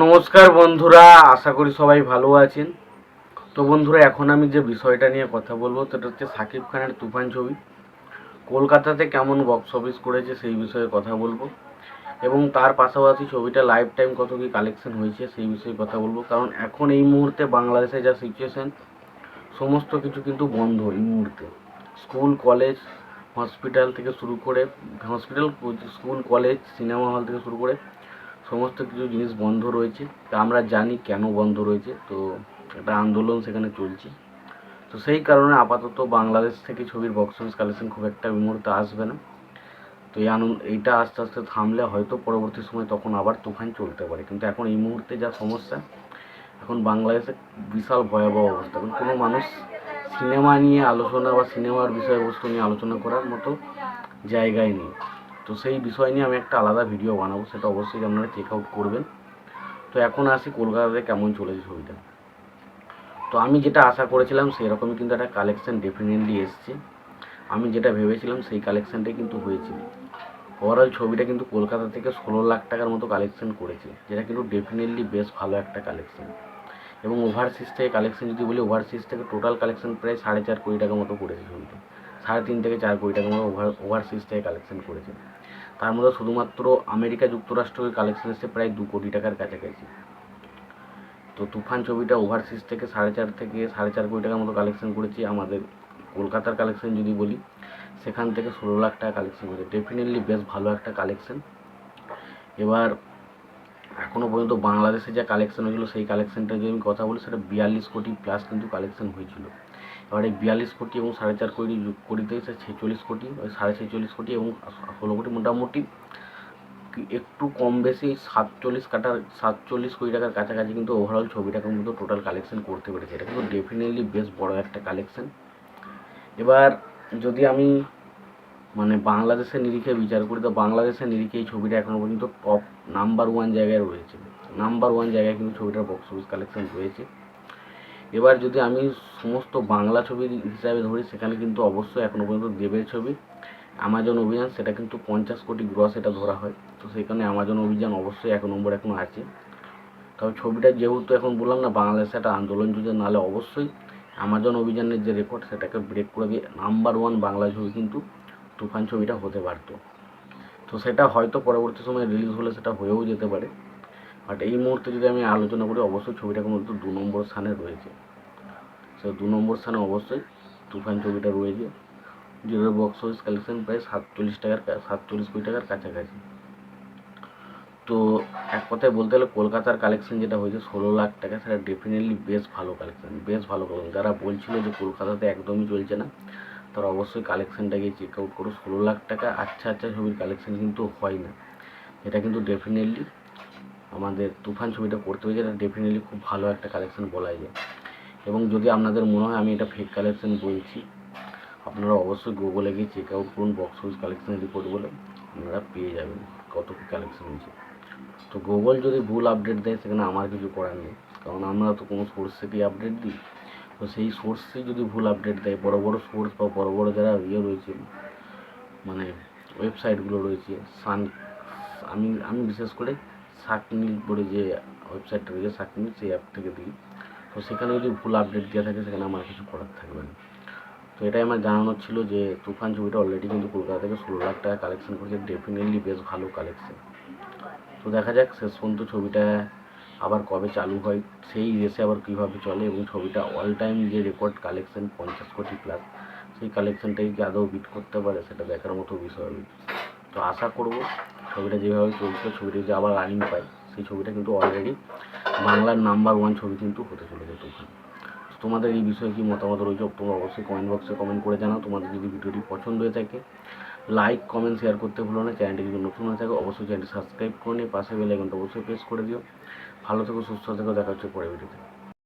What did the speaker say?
নমস্কার বন্ধুরা, আশা করি সবাই ভালো আছেন। তো বন্ধুরা, এখন আমি যে বিষয়টা নিয়ে কথা বলবো সেটা হচ্ছে শাকিব খানের তুফান ছবি কলকাতাতে কেমন বক্স অফিস করেছে সেই বিষয়ে কথা বলবো, এবং তার পাশাপাশি ছবিটা লাইফ টাইম কত কি কালেকশন হয়েছে সেই বিষয়ে কথা বলবো। কারণ এখন এই মুহূর্তে বাংলাদেশে যা সিচুয়েশন, সমস্ত কিছু কিন্তু বন্ধ এই মুহূর্তে। স্কুল কলেজ হসপিটাল থেকে শুরু করে স্কুল কলেজ সিনেমা হল থেকে শুরু করে সমস্ত কিছু জিনিস বন্ধ রয়েছে। তা আমরা জানি কেন বন্ধ রয়েছে, তো একটা আন্দোলন সেখানে চলছে। তো সেই কারণে আপাতত বাংলাদেশ থেকে ছবির বক্স অফিস কালেকশন খুব একটা এই মুহূর্তে আসবে না। তো এইটা আস্তে আস্তে থামলে হয়তো পরবর্তী সময় তখন আবার তুফান চলতে পারে, কিন্তু এখন এই মুহূর্তে যা সমস্যা, এখন বাংলাদেশে বিশাল ভয়াবহ অবস্থা। এখন কোনো মানুষ সিনেমা নিয়ে আলোচনা বা সিনেমার বিষয়বস্তু নিয়ে আলোচনা করার মতো জায়গায় নেই। তো সেই বিষয় নিয়ে আমি একটা আলাদা ভিডিও বানাবো, সেটা অবশ্যই আপনারা চেক আউট করবেন। তো এখন আসি কলকাতাতে কেমন চলেছে ছবিটা। তো আমি যেটা আশা করেছিলাম সেরকমই কিন্তু একটা কালেকশন ডেফিনেটলি এসছে। আমি যেটা ভেবেছিলাম সেই কালেকশানটাই কিন্তু হয়েছিল। ওভারঅল ছবিটা কিন্তু কলকাতা থেকে 16 লাখ টাকার মতো কালেকশন করেছে, যেটা কিন্তু ডেফিনেটলি বেশ ভালো একটা কালেকশন। এবং ওভারসিজ থেকে কালেকশন যদি বলি, ওভারসিজ থেকে টোটাল কালেকশন প্রায় 4.5 কোটি টাকা মতো করেছে ছবিটা। 3.5 থেকে 4 কোটি টাকা মতো ওভারসিজ থেকে কালেকশন করেছে। তার মধ্যে শুধুমাত্র আমেরিকা যুক্তরাষ্ট্রের কালেকশন এসেছে প্রায় 2 কোটি টাকার কাছাকাছি। তো তুফান ছবিটা ওভারসিজ থেকে 4.5 কোটি টাকার মতো কালেকশন করেছে। আমাদের কলকাতার কালেকশন যদি বলি, সেখান থেকে 16 লাখ টাকা কালেকশন করেছে। ডেফিনেটলি বেশ ভালো একটা কালেকশন। এবার এখনও পর্যন্ত বাংলাদেশে যা কালেকশন হয়েছিল সেই কালেকশনটা যদি আমি কথা বলি, সেটা 42 কোটি প্লাস কিন্তু কালেকশন হয়েছিল। এবার এই 42 কোটি এবং 4.5 কোটি কোটি থেকে 46 কোটি, 46.5 কোটি এবং 16 কোটি, মোটামুটি একটু কম বেশি 47 কোটি টাকার কাছাকাছি কিন্তু ওভারঅল ছবিটাকে মতো টোটাল কালেকশন করতে পেরেছে। এটা কিন্তু ডেফিনেটলি বেশ বড় একটা কালেকশন। এবার যদি আমি বাংলাদেশের নিরিখে বিচার করি, তো বাংলাদেশের নিরিখে এই ছবিটা এখনও পর্যন্ত টপ নাম্বার 1 জায়গায় রয়েছে। নাম্বার 1 জায়গায় কিন্তু ছবিটার বক্স অফিস কালেকশন রয়েছে। এবার যদি আমি সমস্ত বাংলা ছবি হিসাবে ধরি, সেখানে কিন্তু অবশ্যই এখনও পর্যন্ত দেবের ছবি অ্যামাজন অভিযান, সেটা কিন্তু 50 কোটি গ্রস এটা ধরা হয়। তো সেখানে অ্যামাজন অভিযান অবশ্যই 1 নম্বর এখনও আছে। তবে ছবিটা যেহেতু এখন বললাম না বাংলাদেশে একটা আন্দোলন চলছে, নাহলে অবশ্যই অ্যামাজন অভিযানের যে রেকর্ড সেটাকে ব্রেক করে দিয়ে নাম্বার 1 বাংলা ছবি কিন্তু তুফান ছবিটা হতে পারত। তো সেটা হয়তো পরবর্তী সময় রিলিজ হলে সেটা হয়েও যেতে পারে। বাট এই মুহূর্তে যদি আমি আলোচনা করি, অবশ্যই ছবিটা কিন্তু 2 নম্বর স্থানে রয়েছে। সো 2 নম্বর স্থানে অবশ্যই তুফান ছবিটা রয়েছে, যেটার বক্স অফিস কালেকশন প্রায় 47 কোটি টাকার কাছাকাছি। তো এক কথায় বলতে গেলে কলকাতার কালেকশন যেটা হয়েছে 16 লাখ টাকা, সেটা ডেফিনেটলি বেশ ভালো কালেকশন, বেশ ভালো কালেকশন। যারা বলছিল যে কলকাতাতে একদমই চলছে না, তারা অবশ্যই কালেকশনটা গিয়ে চেক আউট করো। 16 লাখ টাকা আচ্ছা ছবির কালেকশন কিন্তু হয় না। এটা কিন্তু ডেফিনেটলি আমাদের তুফান ছবিটা করতে হয়েছে, এটা ডেফিনেটলি খুব ভালো একটা কালেকশন বলা যায়। এবং যদি আপনাদের মনে হয় আমি এটা ফেক কালেকশন বলছি, আপনারা অবশ্যই গুগলে গিয়ে চেক আউট করুন, বক্স অফিস কালেকশন রিপোর্ট বলে আপনারা পেয়ে যাবেন কত কী কালেকশন হয়েছে। তো গুগল যদি ভুল আপডেট দেয়, সেখানে আমার কিছু করার নেই, কারণ আমরা তো কোনো সোর্স থেকেই আপডেট দিই। তো সেই সোর্সই যদি ভুল আপডেট দেয়, বড় বড় সোর্স বা বড় বড় যারা রয়েছে, ওয়েবসাইটগুলো রয়েছে, আমি বিশেষ করে সাকনিল বলে যে ওয়েবসাইটটা রয়েছে, সাকনিল, সেই অ্যাপ থেকে দিই। তো সেখানে যদি ভুল আপডেট দেওয়া থাকে, সেখানে আমার কিছু করার থাকবে না। তো এটাই আমার জানানোর ছিল যে তুফান ছবিটা অলরেডি কিন্তু কলকাতা থেকে 16 লাখ টাকা কালেকশন করেছে, ডেফিনেটলি বেশ ভালো কালেকশন। তো দেখা যাক শেষ পর্যন্ত ছবিটা আবার কবে চালু হয়, সেই রেসে আবার কীভাবে চলে, এবং ছবিটা অল টাইম যে রেকর্ড কালেকশন 50 কোটি প্লাস, সেই কালেকশনটাকে কি আদৌ বিট করতে পারে, সেটা দেখার মতো বিষয় হবে। তো আশা করব ছবিটা যেভাবে চলছিল, ছবিটা যদি আবার রানিং পায়, সেই ছবিটা কিন্তু অলরেডি বাংলার নাম্বার 1 ছবি কিন্তু হতে চলেছে তুফান। তোমাদের এই বিষয়ে কি মতামত রয়েছে, তোমরা অবশ্যই কমেন্ট বক্সে কমেন্ট করে জানাও। তোমাদের যদি ভিডিওটি পছন্দ হয়ে থাকে, লাইক কমেন্ট শেয়ার করতে ভুলো না। চ্যানেলটি যদি নতুন হয়ে থাকে, অবশ্যই চ্যানেলটি সাবস্ক্রাইব করে নিয়ে পাশে বেল আইকনটা অবশ্যই প্রেস করে দিও। ভালো থেকো, সুস্থ থেকো, দেখা হচ্ছে পরের ভিডিওতে।